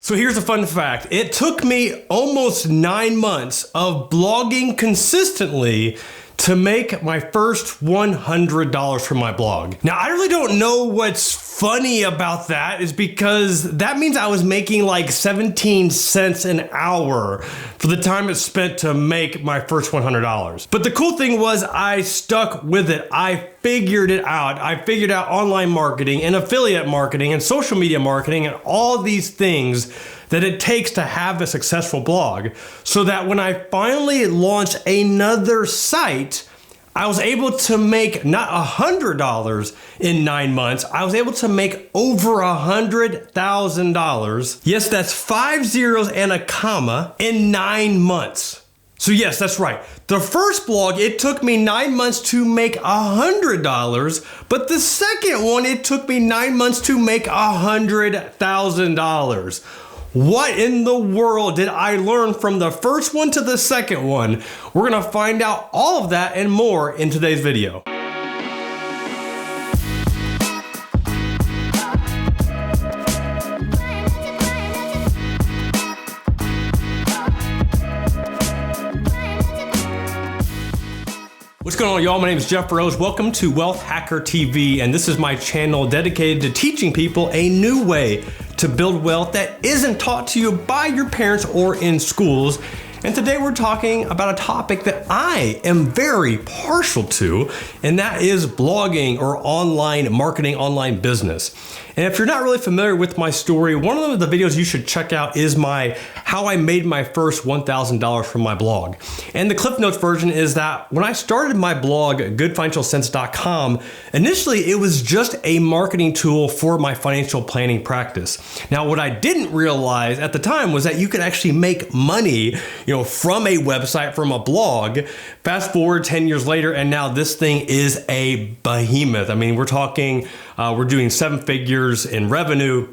So here's a fun fact. It took me almost 9 months of blogging consistently to make my first $100 from my blog. Now, I really don't know what's funny about that is because that means I was making like 17 cents an hour for the time it spent to make my first $100. But the cool thing was I stuck with it. I figured it out. I figured out online marketing and affiliate marketing and social media marketing and all these things that it takes to have a successful blog, so that when I finally launched another site, I was able to make not $100 in 9 months, I was able to make over $100,000. Yes, that's 5 zeros and a comma in 9 months. So yes, that's right. The first blog, it took me 9 months to make $100, but the second one, it took me 9 months to make $100,000. What in the world did I learn from the first one to the second one? We're gonna find out all of that and more in today's video. What's going on, y'all? My name is Jeff Rose. Welcome to Wealth Hacker TV, and this is my channel dedicated to teaching people a new way to build wealth that isn't taught to you by your parents or in schools. And today we're talking about a topic that I am very partial to, and that is blogging or online marketing, online business. And if you're not really familiar with my story, one of the videos you should check out is how I made my first $1,000 from my blog. And the Cliff Notes version is that when I started my blog, goodfinancialsense.com, initially it was just a marketing tool for my financial planning practice. Now, what I didn't realize at the time was that you could actually make money, from a website, from a blog. Fast forward 10 years later, and now this thing is a behemoth. I mean, we're talking, we're doing 7 figures in revenue,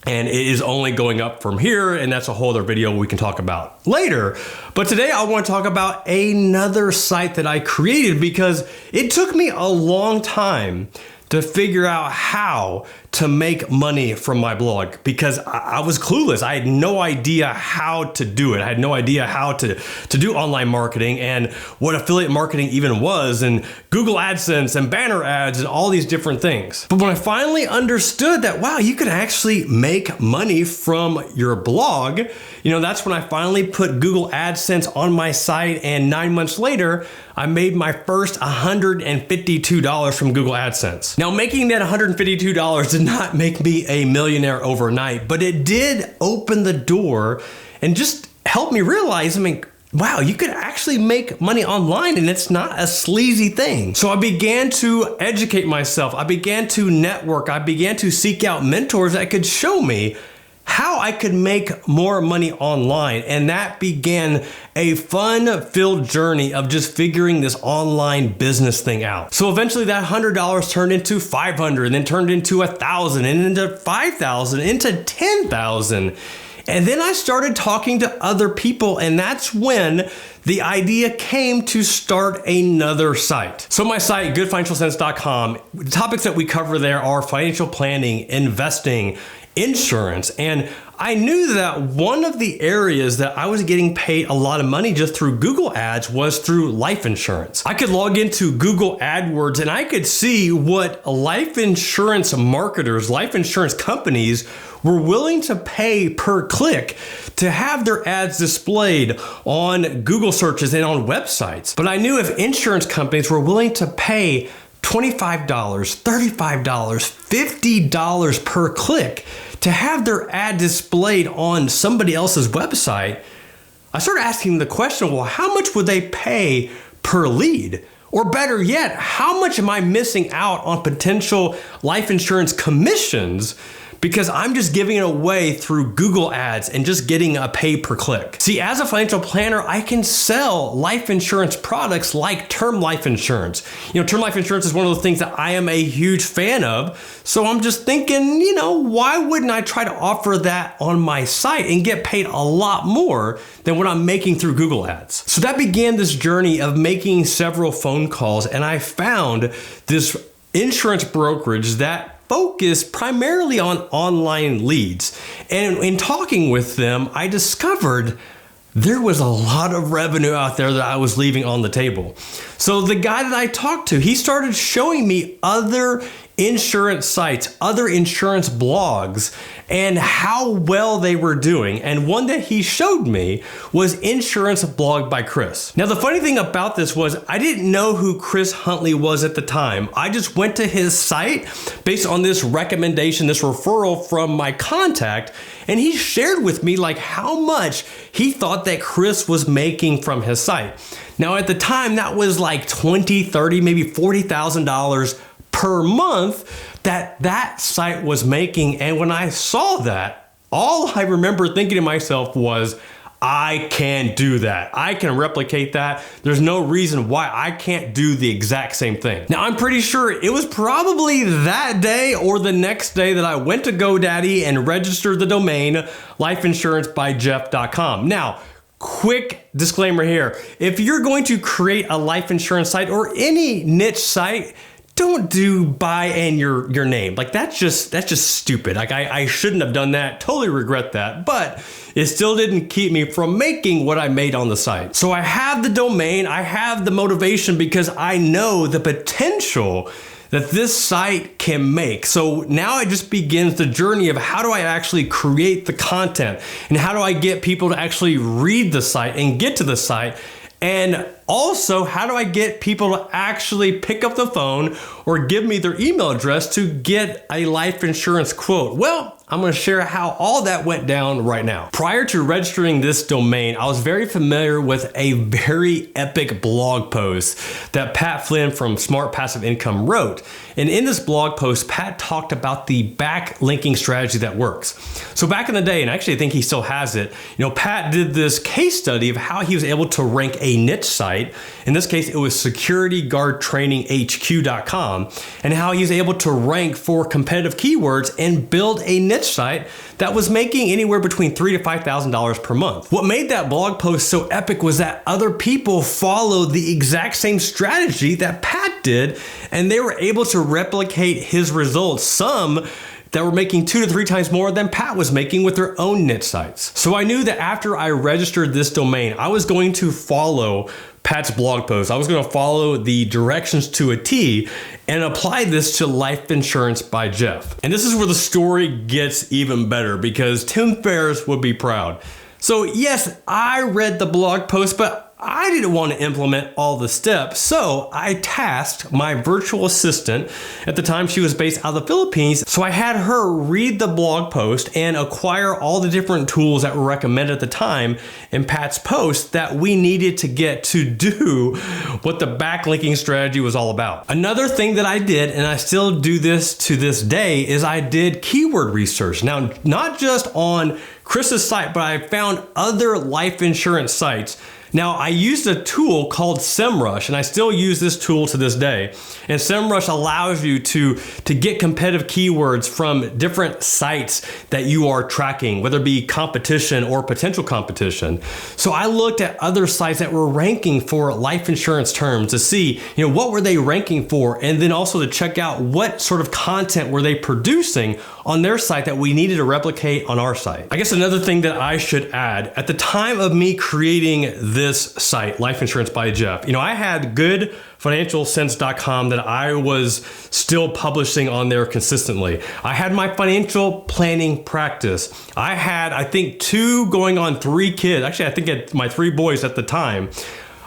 and it is only going up from here, and that's a whole other video we can talk about later. But today I want to talk about another site that I created because it took me a long time to figure out how to make money from my blog because I was clueless. I had no idea how to do it. I had no idea how to do online marketing and what affiliate marketing even was, and Google Adsense and banner ads and all these different things. But when I finally understood that, wow, you could actually make money from your blog, that's when I finally put Google Adsense on my site, and 9 months later, I made my first $152 from Google Adsense. Now, making that $152 did not make me a millionaire overnight, but it did open the door and just help me realize, wow, you could actually make money online and it's not a sleazy thing. So I began to educate myself. I began to network. I began to seek out mentors that could show me how I could make more money online. And that began a fun-filled journey of just figuring this online business thing out. So eventually that $100 turned into $500, and then turned into $1,000, and into $5,000, into $10,000. And then I started talking to other people, and that's when the idea came to start another site. So my site, goodfinancialsense.com, the topics that we cover there are financial planning, investing, insurance. And I knew that one of the areas that I was getting paid a lot of money just through Google ads was through life insurance. I could log into Google AdWords and I could see what life insurance marketers, life insurance companies were willing to pay per click to have their ads displayed on Google searches and on websites. But I knew if insurance companies were willing to pay $25, $35, $50 per click to have their ad displayed on somebody else's website, I started asking the question, well, how much would they pay per lead? Or better yet, how much am I missing out on potential life insurance commissions because I'm just giving it away through Google ads and just getting a pay per click? See, as a financial planner, I can sell life insurance products like term life insurance. Term life insurance is one of the things that I am a huge fan of. So I'm just thinking, why wouldn't I try to offer that on my site and get paid a lot more than what I'm making through Google ads? So that began this journey of making several phone calls, and I found this insurance brokerage that focused primarily on online leads. And in talking with them, I discovered there was a lot of revenue out there that I was leaving on the table. So the guy that I talked to, he started showing me other insurance sites, other insurance blogs, and how well they were doing. And one that he showed me was Insurance Blog by Chris. Now, the funny thing about this was I didn't know who Chris Huntley was at the time. I just went to his site based on this recommendation, this referral from my contact, and he shared with me like how much he thought that Chris was making from his site. Now, at the time, that was like $20,000, $30,000, maybe $40,000 per month that site was making. And when I saw that, all I remember thinking to myself was, I can do that. I can replicate that. There's no reason why I can't do the exact same thing. Now, I'm pretty sure it was probably that day or the next day that I went to GoDaddy and registered the domain lifeinsurancebyjeff.com. Now, quick disclaimer here. If you're going to create a life insurance site or any niche site, don't do by and your name. Like that's just stupid. Like I shouldn't have done that. Totally regret that. But it still didn't keep me from making what I made on the site. So I have the domain, I have the motivation because I know the potential that this site can make. So now it just begins the journey of how do I actually create the content and how do I get people to actually read the site and get to the site. And also, how do I get people to actually pick up the phone or give me their email address to get a life insurance quote? Well, I'm going to share how all that went down right now. Prior to registering this domain, I was very familiar with a very epic blog post that Pat Flynn from Smart Passive Income wrote. And in this blog post, Pat talked about the backlinking strategy that works. So back in the day, and actually I think he still has it, Pat did this case study of how he was able to rank a niche site. In this case, it was securityguardtraininghq.com, and how he was able to rank for competitive keywords and build a niche site that was making anywhere between $3,000 to $5,000 per month. What made that blog post so epic was that other people followed the exact same strategy that Pat did, and they were able to replicate his results. Some that were making 2 to 3 times more than Pat was making with their own niche sites. So I knew that after I registered this domain, I was going to follow Pat's blog post. I was going to follow the directions to a T and apply this to Life Insurance by Jeff. And this is where the story gets even better because Tim Ferriss would be proud. So yes, I read the blog post, but I didn't want to implement all the steps, so I tasked my virtual assistant. At the time, she was based out of the Philippines, so I had her read the blog post and acquire all the different tools that were recommended at the time in Pat's post that we needed to get to do what the backlinking strategy was all about. Another thing that I did, and I still do this to this day, is I did keyword research. Now, not just on Chris's site, but I found other life insurance sites. Now, I used a tool called SEMrush, and I still use this tool to this day. And SEMrush allows you to get competitive keywords from different sites that you are tracking, whether it be competition or potential competition. So I looked at other sites that were ranking for life insurance terms to see, what were they ranking for, and then also to check out what sort of content were they producing on their site that we needed to replicate on our site. I guess another thing that I should add, at the time of me creating this site, Life Insurance by Jeff, I had goodfinancialsense.com that I was still publishing on there consistently. I had my financial planning practice. I had, I think, 2 going on 3 kids. Actually, I think my 3 boys at the time.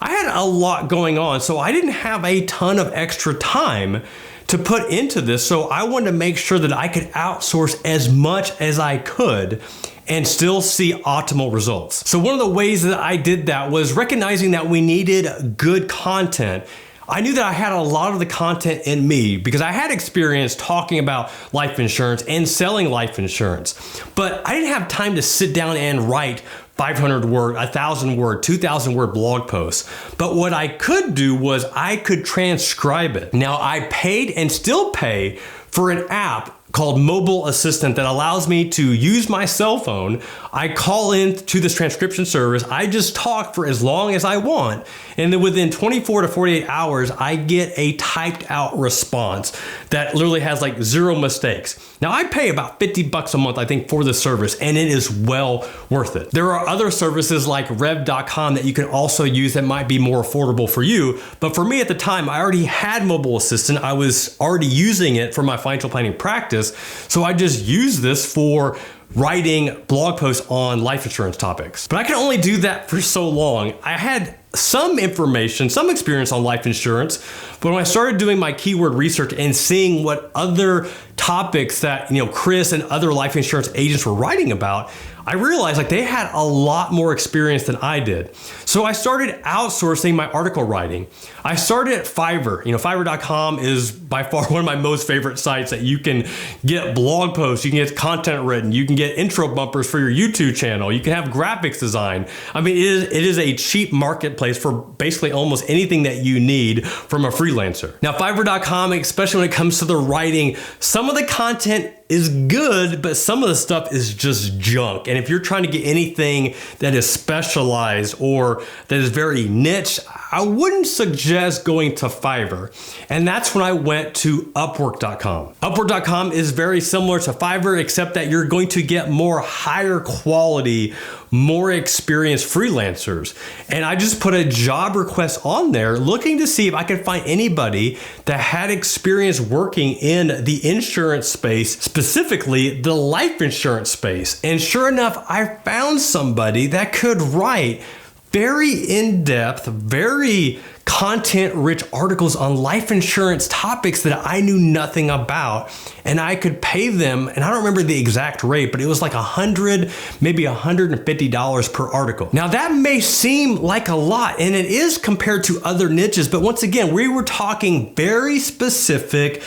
I had a lot going on, so I didn't have a ton of extra time to put into this. So I wanted to make sure that I could outsource as much as I could and still see optimal results. So one of the ways that I did that was recognizing that we needed good content. I knew that I had a lot of the content in me because I had experience talking about life insurance and selling life insurance, but I didn't have time to sit down and write 500 word, 1,000 word, 2,000 word blog posts. But what I could do was I could transcribe it. Now I paid and still pay for an app called Mobile Assistant that allows me to use my cell phone. I call in to this transcription service. I just talk for as long as I want. And then within 24 to 48 hours, I get a typed out response that literally has like 0 mistakes. Now I pay about $50 a month, I think, for this service, and it is well worth it. There are other services like rev.com that you can also use that might be more affordable for you. But for me at the time, I already had Mobile Assistant. I was already using it for my financial planning practice. So I just use this for writing blog posts on life insurance topics. But I can only do that for so long. I had some information, some experience on life insurance, but when I started doing my keyword research and seeing what other topics that, Chris and other life insurance agents were writing about, I realized like they had a lot more experience than I did. So I started outsourcing my article writing. I started at Fiverr. Fiverr.com is by far one of my most favorite sites that you can get blog posts, you can get content written, you can get intro bumpers for your YouTube channel, you can have graphics design. I mean, it is a cheap marketplace for basically almost anything that you need from a freelancer. Now, Fiverr.com, especially when it comes to the writing, some of the content is good, but some of the stuff is just junk. And if you're trying to get anything that is specialized or that is very niche, I wouldn't suggest going to Fiverr. And that's when I went to Upwork.com. Upwork.com is very similar to Fiverr, except that you're going to get more higher quality, more experienced freelancers. And I just put a job request on there looking to see if I could find anybody that had experience working in the insurance space, specifically the life insurance space. And sure enough, I found somebody that could write very in-depth, very content-rich articles on life insurance topics that I knew nothing about, and I could pay them, and I don't remember the exact rate, but it was like $100, maybe $150 per article. Now that may seem like a lot, and it is compared to other niches, but once again, we were talking very specific,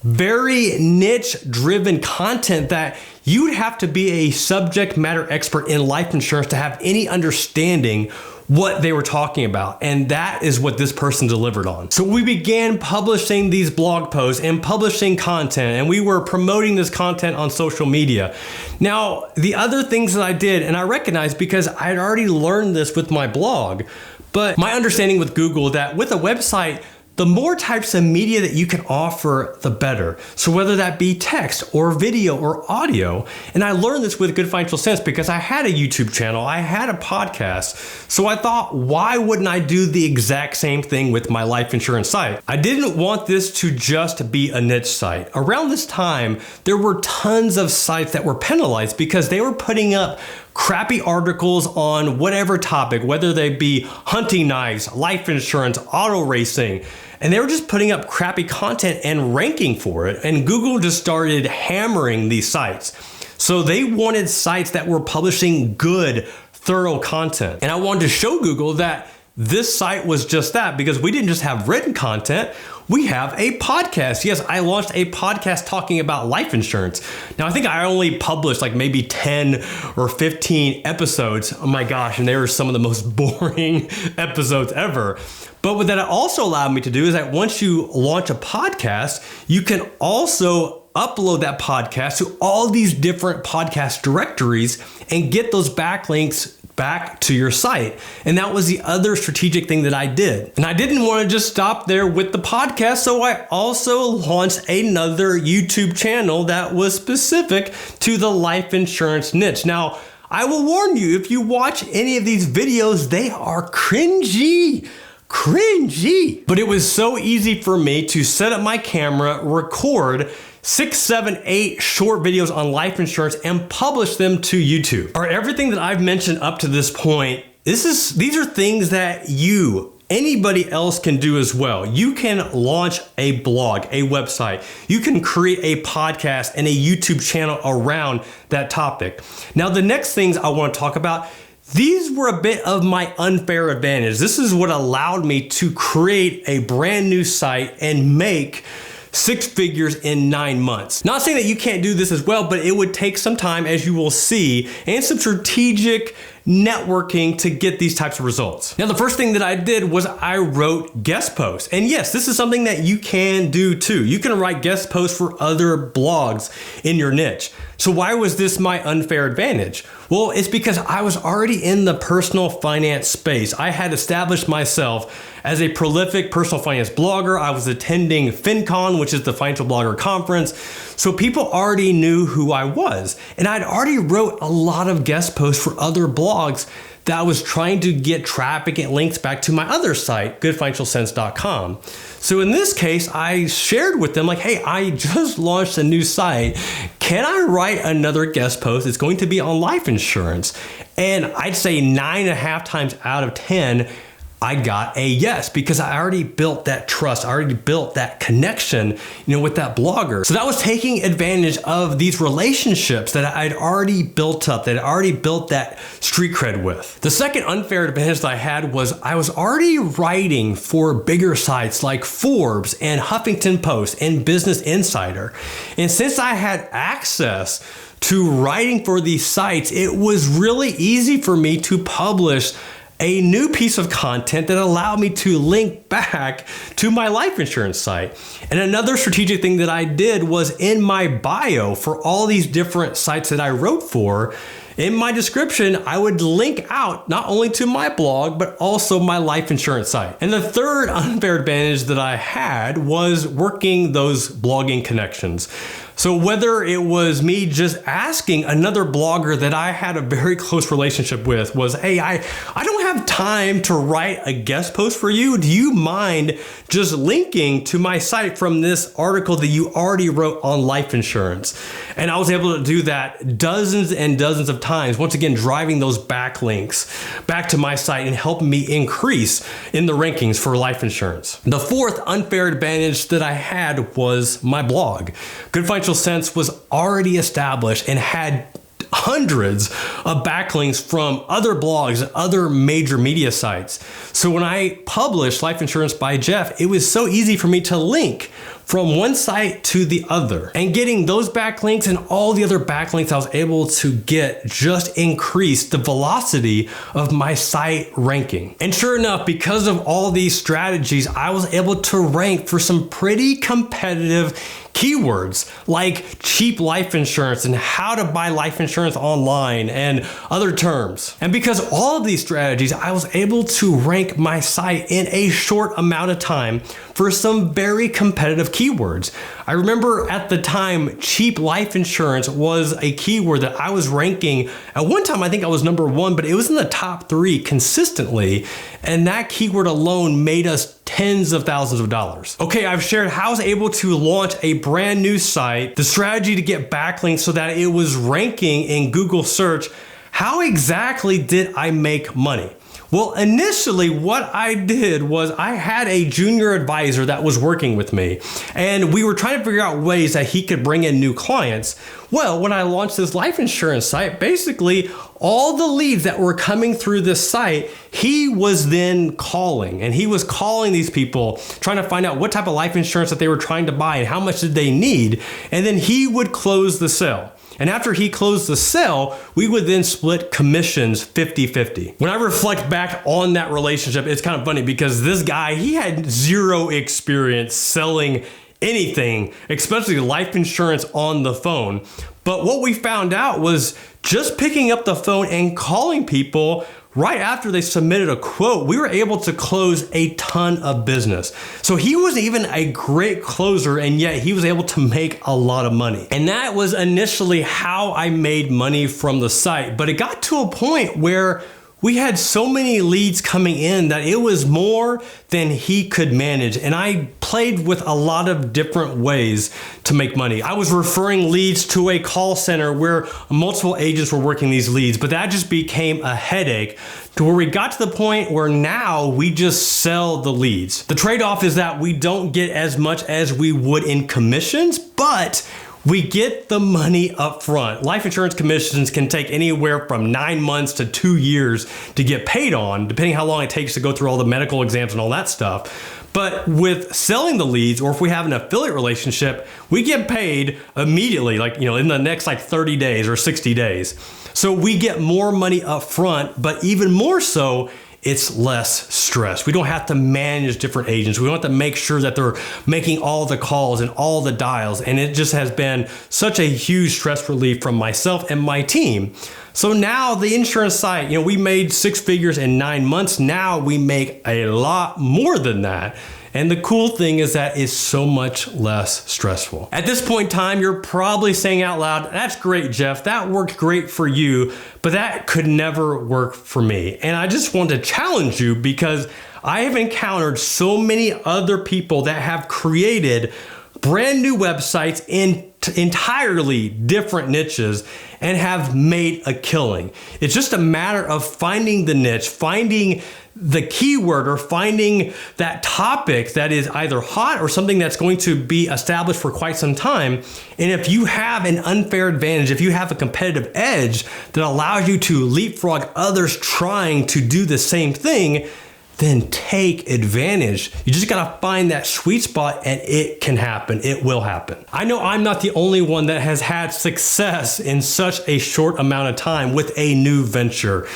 very niche-driven content that you'd have to be a subject matter expert in life insurance to have any understanding what they were talking about. And that is what this person delivered on. So we began publishing these blog posts and publishing content, and we were promoting this content on social media. Now, the other things that I did, and I recognized because I had already learned this with my blog, but my understanding with Google that with a website, the more types of media that you can offer, the better. So whether that be text or video or audio, and I learned this with Good Financial Sense because I had a YouTube channel, I had a podcast. So I thought, why wouldn't I do the exact same thing with my life insurance site? I didn't want this to just be a niche site. Around this time, there were tons of sites that were penalized because they were putting up crappy articles on whatever topic, whether they be hunting knives, life insurance, auto racing, and they were just putting up crappy content and ranking for it. And Google just started hammering these sites. So they wanted sites that were publishing good, thorough content. And I wanted to show Google that this site was just that, because we didn't just have written content, we have a podcast. Yes, I launched a podcast talking about life insurance. Now, I think I only published like maybe 10 or 15 episodes. Oh my gosh, and they were some of the most boring episodes ever. But what that also allowed me to do is that once you launch a podcast, you can also upload that podcast to all these different podcast directories and get those backlinks back to your site. And that was the other strategic thing that I did. And I didn't want to just stop there with the podcast, so I also launched another YouTube channel that was specific to the life insurance niche. Now, I will warn you, if you watch any of these videos, they are cringy. But it was so easy for me to set up my camera, record 6, 7, 8 short videos on life insurance and publish them to YouTube. All right, everything that I've mentioned up to this point, these are things that anybody else can do as well. You can launch a blog, a website. You can create a podcast and a YouTube channel around that topic. Now, the next things I want to talk about, these were a bit of my unfair advantage. This is what allowed me to create a brand new site and make 6 figures in 9 months. Not saying that you can't do this as well, but it would take some time, as you will see, and some strategic networking to get these types of results. Now, the first thing that I did was I wrote guest posts. And yes, this is something that you can do too. You can write guest posts for other blogs in your niche. So why was this my unfair advantage? Well, it's because I was already in the personal finance space. I had established myself as a prolific personal finance blogger. I was attending FinCon, which is the Financial Blogger Conference. So people already knew who I was. And I'd already wrote a lot of guest posts for other blogs that I was trying to get traffic and links back to my other site, goodfinancialsense.com. So in this case, I shared with them like, hey, I just launched a new site. Can I write another guest post? It's going to be on life insurance. And I'd say 9.5 times out of 10, I got a yes, because I already built that trust. I already built that connection, with that blogger. So that was taking advantage of these relationships that I'd already built up, that I already built that street cred with. The second unfair advantage that I had was I was already writing for bigger sites like Forbes and Huffington Post and Business Insider. And since I had access to writing for these sites, it was really easy for me to publish a new piece of content that allowed me to link back to my life insurance site. And another strategic thing that I did was in my bio for all these different sites that I wrote for, in my description, I would link out not only to my blog, but also my life insurance site. And the third unfair advantage that I had was working those blogging connections. So whether it was me just asking another blogger that I had a very close relationship with was, hey, I don't have time to write a guest post for you. Do you mind just linking to my site from this article that you already wrote on life insurance? And I was able to do that dozens and dozens of times, once again, driving those backlinks back to my site and helping me increase in the rankings for life insurance. The fourth unfair advantage that I had was my blog. Good Financial Sense was already established and had hundreds of backlinks from other blogs and other major media sites. So when I published Life Insurance by Jeff, it was so easy for me to link from one site to the other. And getting those backlinks and all the other backlinks I was able to get just increased the velocity of my site ranking. And sure enough, because of all these strategies, I was able to rank for some pretty competitive keywords like cheap life insurance and how to buy life insurance online and other terms. And because of all of these strategies, I was able to rank my site in a short amount of time for some very competitive keywords. I remember at the time, cheap life insurance was a keyword that I was ranking. At one time, I think I was number 1, but it was in the top 3 consistently. And that keyword alone made us tens of thousands of dollars. Okay, I've shared how I was able to launch a brand new site, the strategy to get backlinks so that it was ranking in Google search. How exactly did I make money? Well, initially what I did was I had a junior advisor that was working with me, and we were trying to figure out ways that he could bring in new clients. Well, when I launched this life insurance site, basically all the leads that were coming through this site, he was then calling, and he was calling these people, trying to find out what type of life insurance that they were trying to buy and how much did they need. And then he would close the sale. And after he closed the sale, we would then split commissions 50-50. When I reflect back on that relationship, it's kind of funny because this guy, he had zero experience selling anything, especially life insurance on the phone. But what we found out was just picking up the phone and calling people right after they submitted a quote, we were able to close a ton of business. So he wasn't even a great closer, and yet he was able to make a lot of money. And that was initially how I made money from the site. But it got to a point where we had so many leads coming in that it was more than he could manage. And I played with a lot of different ways to make money. I was referring leads to a call center where multiple agents were working these leads, but that just became a headache to where we got to the point where now we just sell the leads. The trade-off is that we don't get as much as we would in commissions, but We get the money up front. Life insurance commissions can take anywhere from 9 months to 2 years to get paid on, depending how long it takes to go through all the medical exams and all that stuff. But with selling the leads, or if we have an affiliate relationship, we get paid immediately, in the next 30 days or 60 days. So we get more money up front, but even more so, it's less stress. We don't have to manage different agents. We don't have to make sure that they're making all the calls and all the dials. And it just has been such a huge stress relief from myself and my team. So now the insurance side, we made 6 figures in 9 months. Now we make a lot more than that. And the cool thing is that it's so much less stressful. At this point in time, you're probably saying out loud, that's great, Jeff. That worked great for you, but that could never work for me. And I just want to challenge you because I have encountered so many other people that have created brand new websites in entirely different niches and have made a killing. It's just a matter of finding the niche, finding the keyword, or finding that topic that is either hot or something that's going to be established for quite some time. And if you have an unfair advantage, if you have a competitive edge that allows you to leapfrog others trying to do the same thing, then take advantage. You just gotta find that sweet spot, and it can happen. It will happen. I know I'm not the only one that has had success in such a short amount of time with a new venture.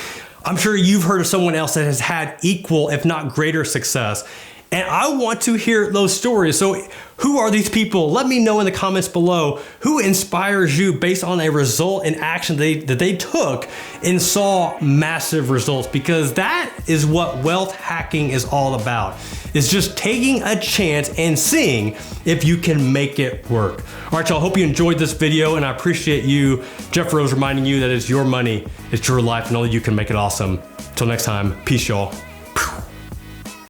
I'm sure you've heard of someone else that has had equal, if not greater success. And I want to hear those stories. So who are these people? Let me know in the comments below who inspires you based on a result and action that they took and saw massive results, because that is what wealth hacking is all about. It's just taking a chance and seeing if you can make it work. All right, y'all, hope you enjoyed this video, and I appreciate you. Jeff Rose reminding you that it's your money, it's your life, and only you can make it awesome. Till next time, peace, y'all.